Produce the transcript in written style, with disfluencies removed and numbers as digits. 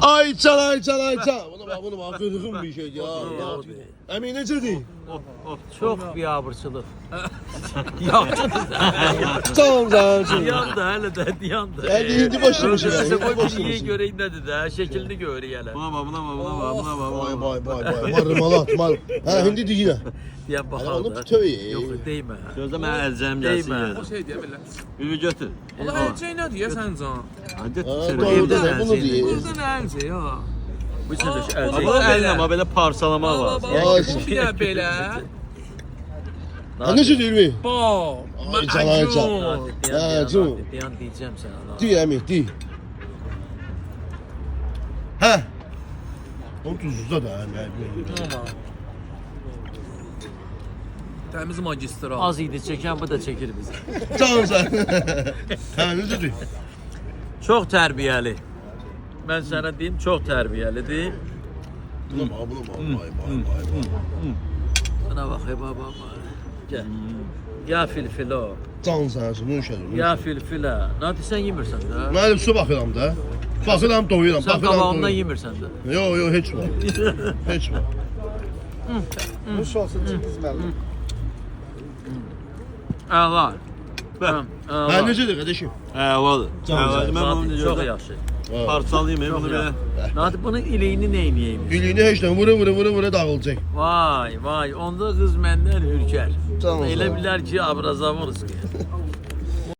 Ayçal. Bunu bak kırgın bir şeydi ya. Emin necədir? Çox biabırçılıq. Yaxşıdır. Canım. Diyan da hələ də diyan da. Yani indi başlamış ya. Nəsə indi qoy başlamış. biliyə görək nədir də, şəklini görək hələ. Vay. Marımalı atmal. Ha hindi deyinə. Deyən Hələ baxaq onu da. bütöv Yox, deymə. Gözlə mən əlcəm gəlsin. Deymə. gözlə. O şey deyə bilər. Ülvi götür. Allah əlcək nə deyir sən can? Hadi Doğru evdə da bunu əlcək. deyir. Burada nə əlcək ya? Bu çəkiş Aa, əlcək. Bu əllə amma belə parçalamaq Allah lazım. Allah. Ay. Bu bir də belə. Ha necə deyir mi? Bax. Ayçal. Ha, canım. Deyən deyəcəm sənə. Dey əmi, dey. Hə. O tuzda da əmi. Təmiz magistral. Az idi çəkən, bu da çəkir bizi. Canım sən. Hə, necədir? Çox tərbiyəli. Mən sənə deyim, çox tərbiyəlidir. Buna bax. Vay. Buna bax, baba. Gəl. Ya filfilo. Can sən, bunu şərir. Ya filfilə. Nə desən yemirsən də? Mən su baxıram da. Baxıram doyuram. Sən qabağımdan yemirsən də. Yo, heç var. Heç var. Nuş olsun çizməli. Əla. Hə, necədir qardaşım? Əladır. Əladır. Mən bunu Çox necə yaxşı. parçalayayım bunu belə. Nadir bunun ileyini neyniyeymiş? Gülüyünü heç nə vura dağılacaq. Vay, onda qız məndən ürkər. Canım Elə sağ ol. bilər ki, Abrazamovski.